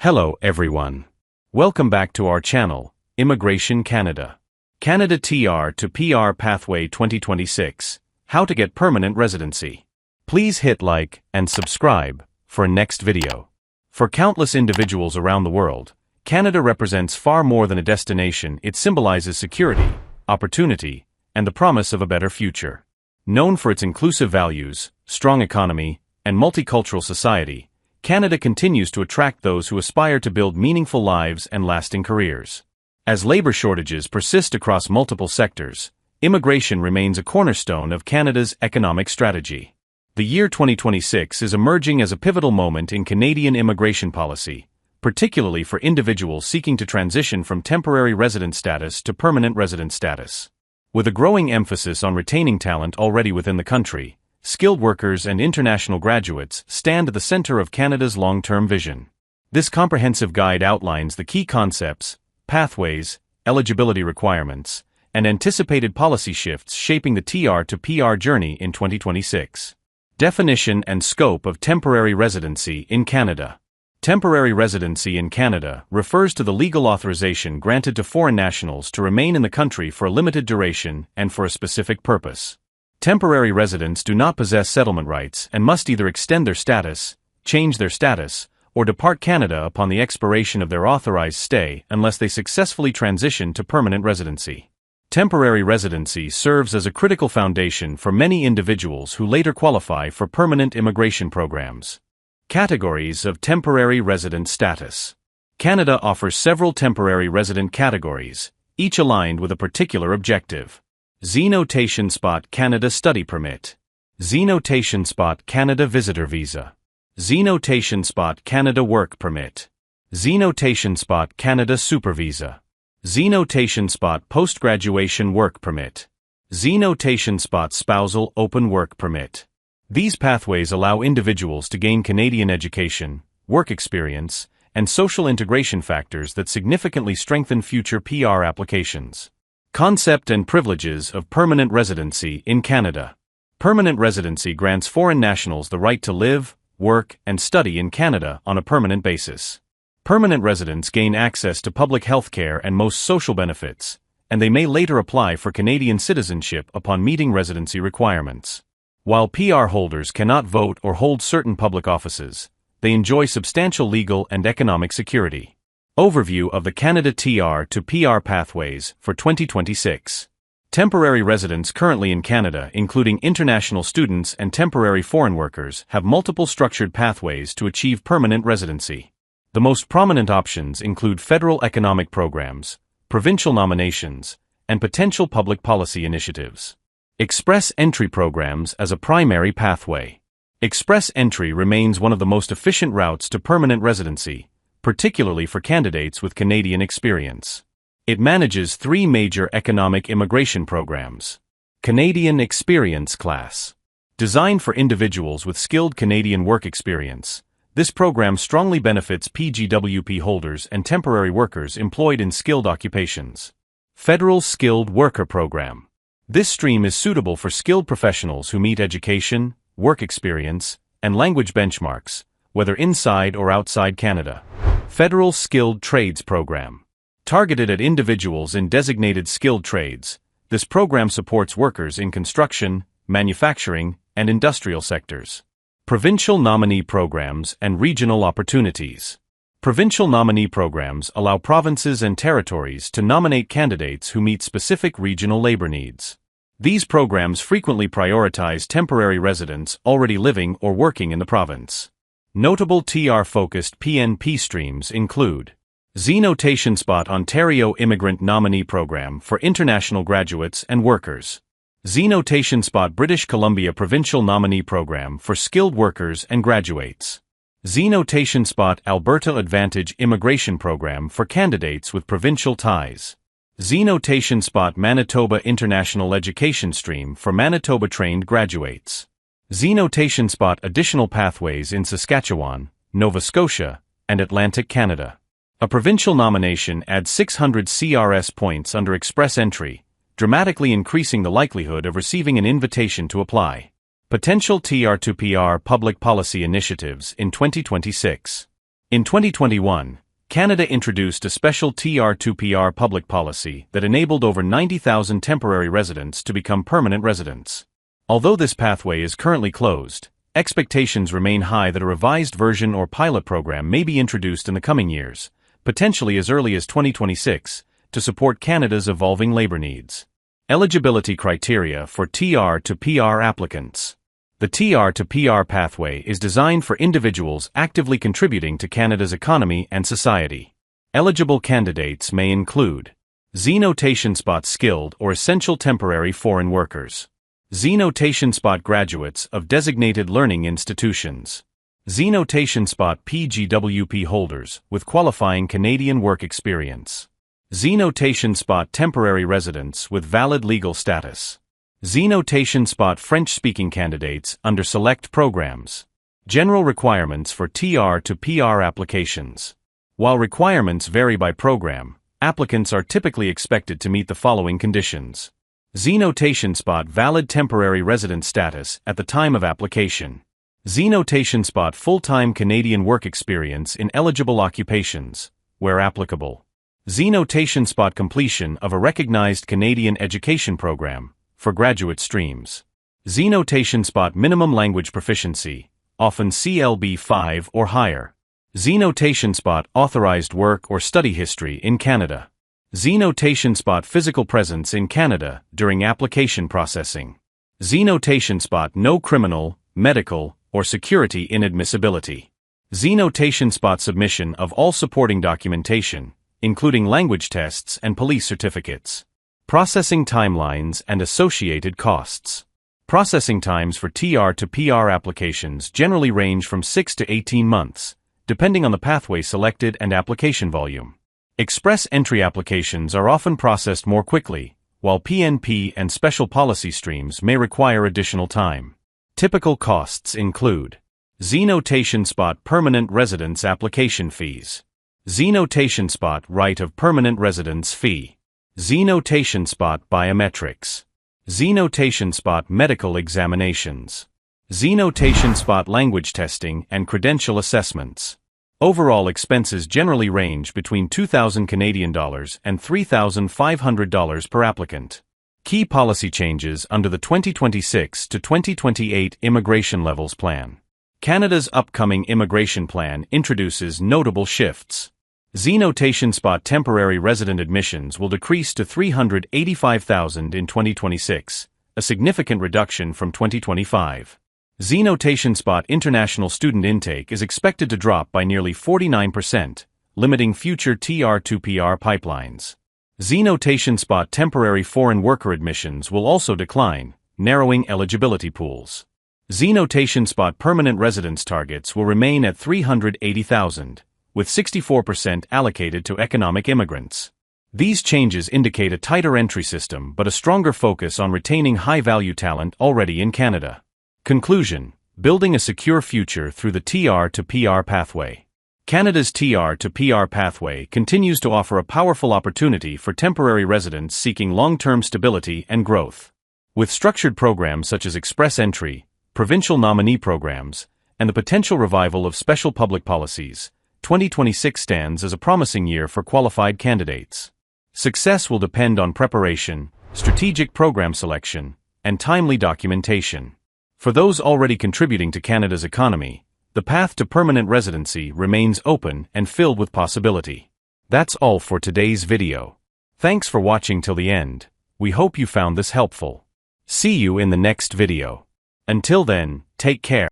Hello everyone. Welcome back to our channel, Immigration Canada. Canada TR to PR Pathway 2026, How to Get Permanent Residency. Please hit like and subscribe for next video. For countless individuals around the world, Canada represents far more than a destination. It symbolizes security, opportunity, and the promise of a better future. Known for its inclusive values, strong economy, and multicultural society, Canada continues to attract those who aspire to build meaningful lives and lasting careers. As labor shortages persist across multiple sectors, immigration remains a cornerstone of Canada's economic strategy. The year 2026 is emerging as a pivotal moment in Canadian immigration policy, particularly for individuals seeking to transition from temporary resident status to permanent resident status. With a growing emphasis on retaining talent already within the country, skilled workers and international graduates stand at the center of Canada's long-term vision. This comprehensive guide outlines the key concepts, pathways, eligibility requirements, and anticipated policy shifts shaping the TR to PR journey in 2026. Definition and scope of temporary residency in Canada. Temporary residency in Canada refers to the legal authorization granted to foreign nationals to remain in the country for a limited duration and for a specific purpose. Temporary residents do not possess settlement rights and must either extend their status, change their status, or depart Canada upon the expiration of their authorized stay unless they successfully transition to permanent residency. Temporary residency serves as a critical foundation for many individuals who later qualify for permanent immigration programs. Categories of temporary resident status. Canada offers several temporary resident categories, each aligned with a particular objective. Z-Notation Spot Canada Study Permit. Z-Notation Spot Canada Visitor Visa. Z-Notation Spot Canada Work Permit. Z-Notation Spot Canada Super Visa. Z-Notation Spot Post-Graduation Work Permit. Z-Notation Spot Spousal Open Work Permit. These pathways allow individuals to gain Canadian education, work experience, and social integration factors that significantly strengthen future PR applications. Concept and privileges of permanent residency in Canada. Permanent residency grants foreign nationals the right to live, work, and study in Canada on a permanent basis. Permanent residents gain access to public health care and most social benefits, and they may later apply for Canadian citizenship upon meeting residency requirements. While PR holders cannot vote or hold certain public offices, they enjoy substantial legal and economic security. Overview of the Canada TR to PR pathways for 2026. Temporary residents currently in Canada, including international students and temporary foreign workers, have multiple structured pathways to achieve permanent residency. The most prominent options include federal economic programs, provincial nominations, and potential public policy initiatives. Express entry programs as a primary pathway. Express entry remains one of the most efficient routes to permanent residency, particularly for candidates with Canadian experience. It manages three major economic immigration programs. Canadian Experience Class. Designed for individuals with skilled Canadian work experience, this program strongly benefits FSWP holders and temporary workers employed in skilled occupations. Federal Skilled Worker Program. This stream is suitable for skilled professionals who meet education, work experience, and language benchmarks, whether inside or outside Canada. Federal Skilled Trades Program. Targeted at individuals in designated skilled trades, this program supports workers in construction, manufacturing, and industrial sectors. Provincial Nominee Programs and Regional Opportunities. Provincial nominee programs allow provinces and territories to nominate candidates who meet specific regional labor needs. These programs frequently prioritize temporary residents already living or working in the province. Notable TR-focused PNP streams include Z-Notation Spot Ontario Immigrant Nominee Program for international graduates and workers. Z-Notation Spot British Columbia Provincial Nominee Program for skilled workers and graduates. Z-Notation Spot Alberta Advantage Immigration Program for candidates with provincial ties. Z-Notation Spot Manitoba International Education Stream for Manitoba-trained graduates. Z-Notation Spot Additional Pathways in Saskatchewan, Nova Scotia, and Atlantic Canada. A provincial nomination adds 600 CRS points under express entry, dramatically increasing the likelihood of receiving an invitation to apply. Potential TR to PR public policy initiatives in 2026. In 2021, Canada introduced a special TR to PR public policy that enabled over 90,000 temporary residents to become permanent residents. Although this pathway is currently closed, expectations remain high that a revised version or pilot program may be introduced in the coming years, potentially as early as 2026, to support Canada's evolving labor needs. Eligibility criteria for TR to PR applicants. The TR to PR pathway is designed for individuals actively contributing to Canada's economy and society. Eligible candidates may include Z-notation spot skilled or essential temporary foreign workers, Z-notation spot graduates of designated learning institutions, Z-notation spot FSWP holders with qualifying Canadian work experience, Z-notation spot temporary residents with valid legal status, Z-notation spot French-speaking candidates under select programs. General requirements for TR to PR applications. While requirements vary by program, applicants are typically expected to meet the following conditions. Z-notation spot valid temporary resident status at the time of application. Z-notation spot full-time Canadian work experience in eligible occupations, where applicable. Z-notation spot completion of a recognized Canadian education program, for graduate streams. Z-notation spot minimum language proficiency, often CLB 5 or higher. Z-notation spot authorized work or study history in Canada. Z-notation spot physical presence in Canada during application processing. Z-notation spot no criminal, medical, or security inadmissibility. Z-notation spot submission of all supporting documentation, including language tests and police certificates. Processing timelines and associated costs. Processing times for TR to PR applications generally range from 6 to 18 months, depending on the pathway selected and application volume. Express entry applications are often processed more quickly, while PNP and special policy streams may require additional time. Typical costs include Z-notation spot permanent residence application fees, Z-notation spot right of permanent residence fee, Z-notation spot biometrics, Z-notation spot medical examinations, Z-notation spot language testing and credential assessments. Overall expenses generally range between $2,000 Canadian dollars and $3,500 per applicant. Key policy changes under the 2026 to 2028 Immigration Levels Plan. Canada's upcoming immigration plan introduces notable shifts. Z-notation spot temporary resident admissions will decrease to 385,000 in 2026, a significant reduction from 2025. Z-notation spot international student intake is expected to drop by nearly 49%, limiting future TR to PR pipelines. Z-notation spot temporary foreign worker admissions will also decline, narrowing eligibility pools. Z-notation spot permanent residence targets will remain at 380,000. With 64% allocated to economic immigrants. These changes indicate a tighter entry system but a stronger focus on retaining high-value talent already in Canada. Conclusion: building a secure future through the TR to PR pathway. Canada's TR to PR pathway continues to offer a powerful opportunity for temporary residents seeking long-term stability and growth. With structured programs such as Express Entry, Provincial Nominee programs, and the potential revival of special public policies, 2026 stands as a promising year for qualified candidates. Success will depend on preparation, strategic program selection, and timely documentation. For those already contributing to Canada's economy, the path to permanent residency remains open and filled with possibility. That's all for today's video. Thanks for watching till the end. We hope you found this helpful. See you in the next video. Until then, take care.